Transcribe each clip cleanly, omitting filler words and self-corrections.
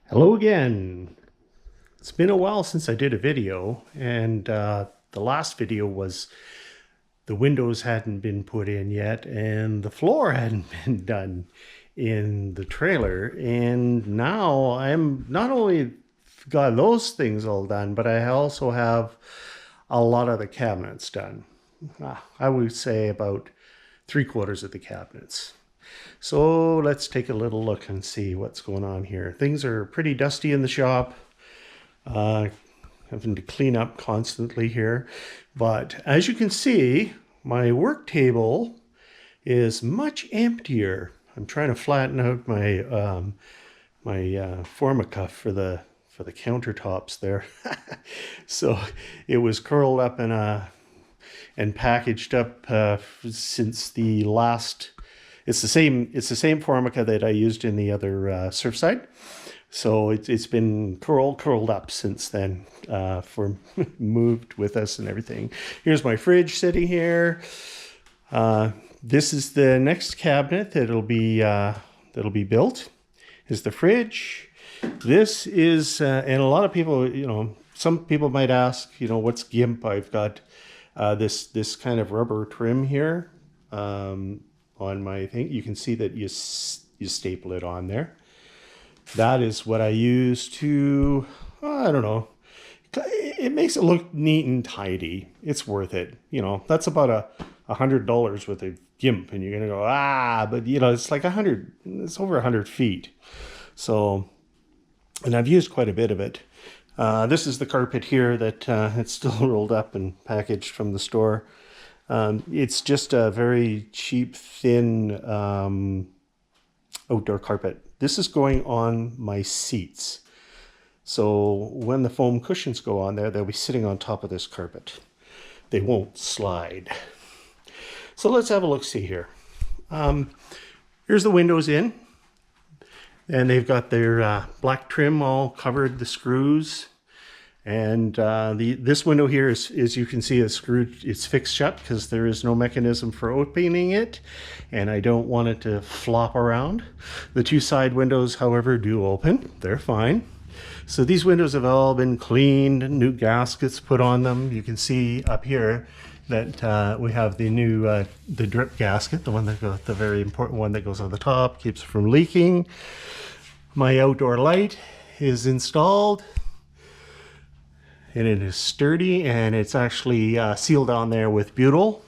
Hello again. It's been a while since I did a video, and the last video was the windows hadn't been put in yet and the floor hadn't been done in the trailer. And now I'm not only got those things all done, but I also have a lot of the cabinets done. I would say about 3/4 of the cabinets. So let's take a little look and see what's going on here. Things are pretty dusty in the shop. Uh, Having to clean up constantly here. But as you can see, my work table is much emptier. I'm trying to flatten out my formica for the countertops there. So it was curled up in and packaged up since the last. It's the same formica that I used in the other Surfside. So it's been curled up since then for moved with us and everything. Here's my fridge sitting here. This is the next cabinet that'll be built. Is the fridge. This is and a lot of people, some people might ask, what's GIMP? I've got this kind of rubber trim here on my thing. You can see that you staple it on there. That is what I use to, I don't know, it makes it look neat and tidy. It's worth it. That's about $100 worth of GIMP, and you're going to go, but it's like it's over 100 feet. So, and I've used quite a bit of it. This is the carpet here that it's still rolled up and packaged from the store. It's just a very cheap, thin outdoor carpet. This is going on my seats. So when the foam cushions go on there, they'll be sitting on top of this carpet. They won't slide. So let's have a look-see here. Here's the windows in. And they've got their black trim all covered, the screws. And this window here is you can see is screwed. It's fixed shut because there is no mechanism for opening it, and I don't want it to flop around. The two side windows, however, do open. They're fine. So these windows have all been cleaned, new gaskets put on them. You can see up here that we have the new the drip gasket, the one that goes, the very important one that goes on the top, keeps it from leaking. My outdoor light is installed. And it is sturdy, and it's actually sealed on there with butyl.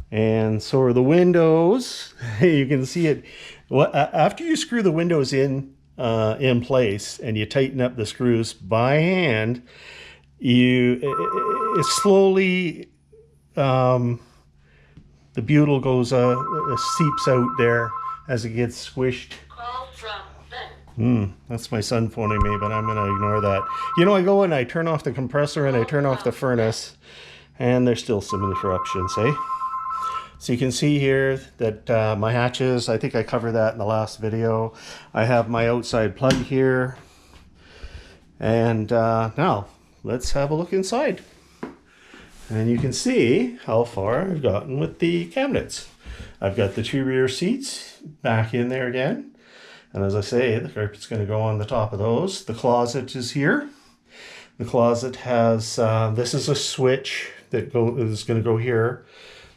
And so are the windows. You can see it. After you screw the windows in place and you tighten up the screws by hand, it slowly the butyl goes seeps out there as it gets squished. That's my son phoning me, but I'm going to ignore that. I go and I turn off the compressor and I turn off the furnace, and there's still some interruptions, eh? So you can see here that my hatches, I think I covered that in the last video. I have my outside plug here. And now, let's have a look inside. And you can see how far I've gotten with the cabinets. I've got the two rear seats back in there again. And as I say, the carpet's going to go on the top of those. The closet is here. The closet has, this is a switch that is going to go here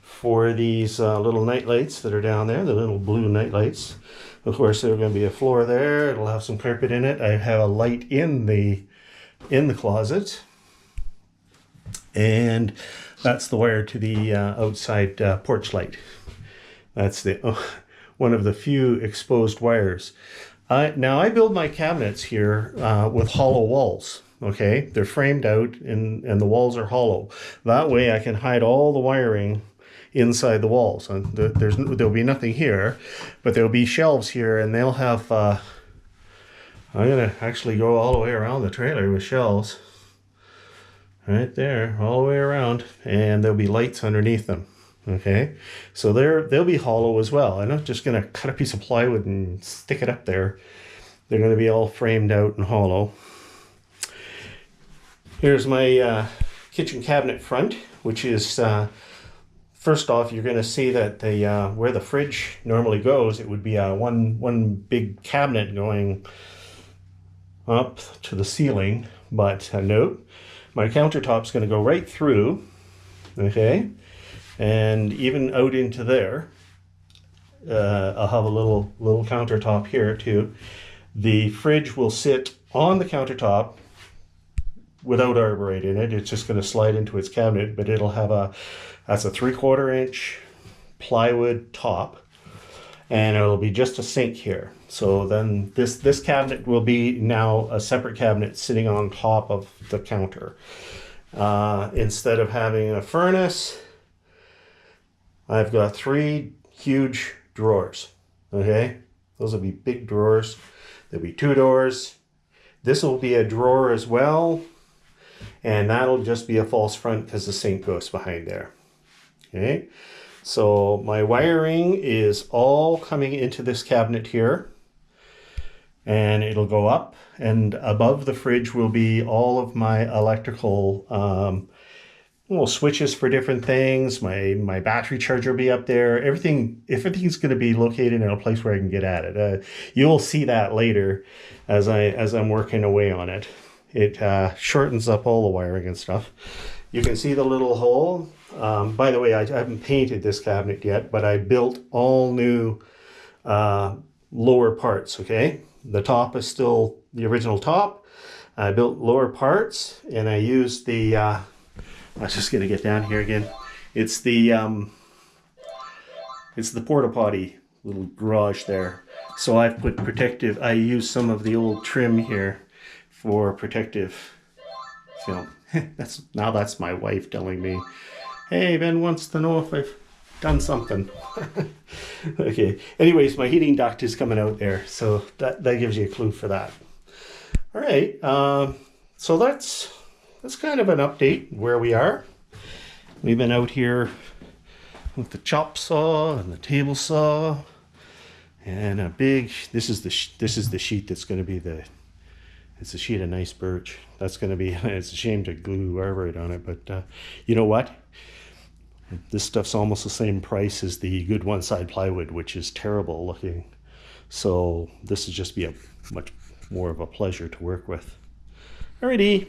for these little night lights that are down there, the little blue night lights. Of course, there's going to be a floor there. It'll have some carpet in it. I have a light in the closet. And that's the wire to the outside porch light. That's the one of the few exposed wires. Now I build my cabinets here with hollow walls. Okay, they're framed out and the walls are hollow. That way I can hide all the wiring inside the walls. And there'll be nothing here, but there'll be shelves here, and they'll have. I'm gonna actually go all the way around the trailer with shelves. Right there, all the way around, and there'll be lights underneath them. Okay, so they'll be hollow as well. I'm not just going to cut a piece of plywood and stick it up there. They're going to be all framed out and hollow. Here's my kitchen cabinet front, which is, first off, you're going to see that the where the fridge normally goes, it would be one big cabinet going up to the ceiling, but note, my countertop's going to go right through, okay, and even out into there. I'll have a little countertop here too. The fridge will sit on the countertop without arborite in it. It's just going to slide into its cabinet, but it'll have that's a 3/4 inch plywood top, and it'll be just a sink here. So then this cabinet will be now a separate cabinet sitting on top of the counter. Instead of having a furnace, I've got 3 huge drawers. Okay, those will be big drawers. There'll be 2 doors. This will be a drawer as well, and that'll just be a false front because the sink goes behind there. Okay, so my wiring is all coming into this cabinet here, and it'll go up, and above the fridge will be all of my electrical switches for different things. My battery charger will be up there. Everything's going to be located in a place where I can get at it. You'll see that later as I'm working away on it. It shortens up all the wiring and stuff. You can see the little hole. By the way, I haven't painted this cabinet yet, but I built all new lower parts, okay? The top is still the original top. I built lower parts, and I used the, I was just gonna get down here again. It's the porta potty little garage there. So I've put I used some of the old trim here for protective film. That's my wife telling me, hey, Ben wants to know if I've done something. Okay, anyways, my heating duct is coming out there, so that gives you a clue for that. All right, so that's kind of an update where we are. We've been out here with the chop saw and the table saw, and a big, this is the sheet that's going to be it's a sheet of nice birch. That's going to be, it's a shame to glue arborite on it, but you know what? This stuff's almost the same price as the good one-side plywood, which is terrible looking. So this will just be a much more of a pleasure to work with. Alrighty.